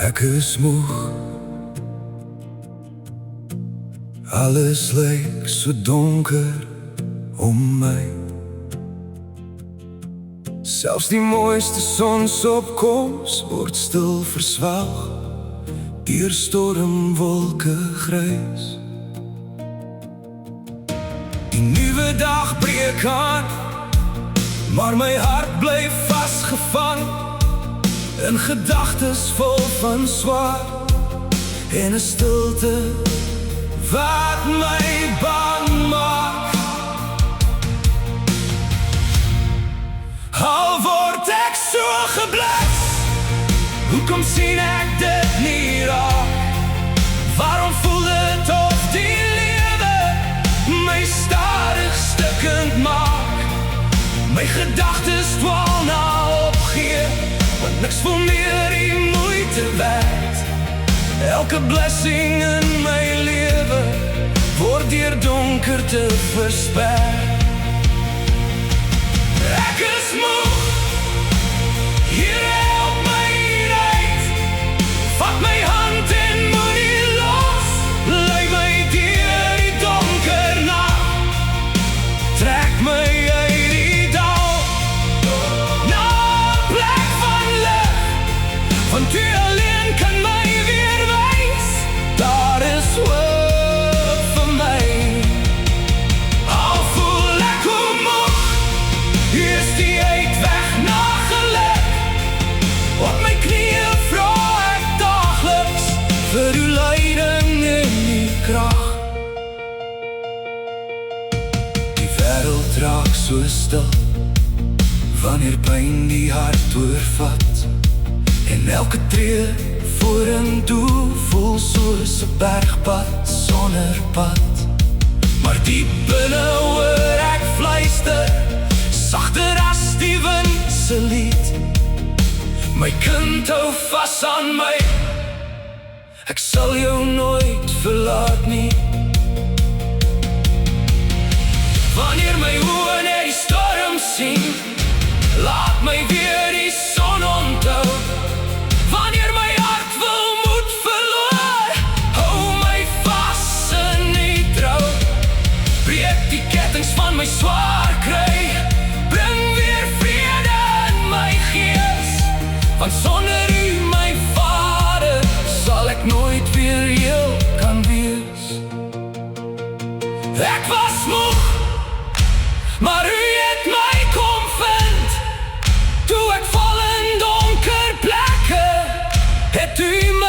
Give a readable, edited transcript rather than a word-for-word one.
Ek is moeg. Alles lyk so donker om my. Selfs die mooiste sonsopkoms word stil verswelg deur stormwolke grys. Die nuwe dag breek aan, maar my hart bly vasgevang in gedagtes vol van swaar en 'n stilte wat my bang maak. Al word ek so geblits, hoekom sien ek dit nie raak? Waarom voel dit of die lewe my stadig stukkend maak? My gedagtes dwaal na opgee, want niks voel meer die moeite werd. Elke blessing in my lewe word deur donkerte versper. Ek is moeg, hier help my uit. Vat my hand en moenie los, lei my deur die donker nag. Trek my uit die dal, na 'n plek van lig, want U alleen kan my weer wys. Daar is hoop vir my. Al voel ek hoe moeg, hier is die uitweg na geluk. Op my knieë vra ek daagliks vir U leiding en U krag. Die wêreld raak so stil wanneer pyn die hart oorvat, en elke tree vorentoe voel soos 'n bergpad sonder pad. Maar diep binne hoor ek fluister, sagter as die wind se lied. My kind, hou vas aan my, ek sal jou nooit verlaat nie. Wanneer my oë net die storm sien, laat my weer die son onthou. Wanneer my hart wil moed verloor, hou my vas in die trou. Breek die kettings van my swaar kry, bring weer vrede in my gees. Want sonder U, my Vader, sal ek nooit weer heel kan wees. Ek was moeg, maar U het my kom vind. Toe ek val in donker plekke, het U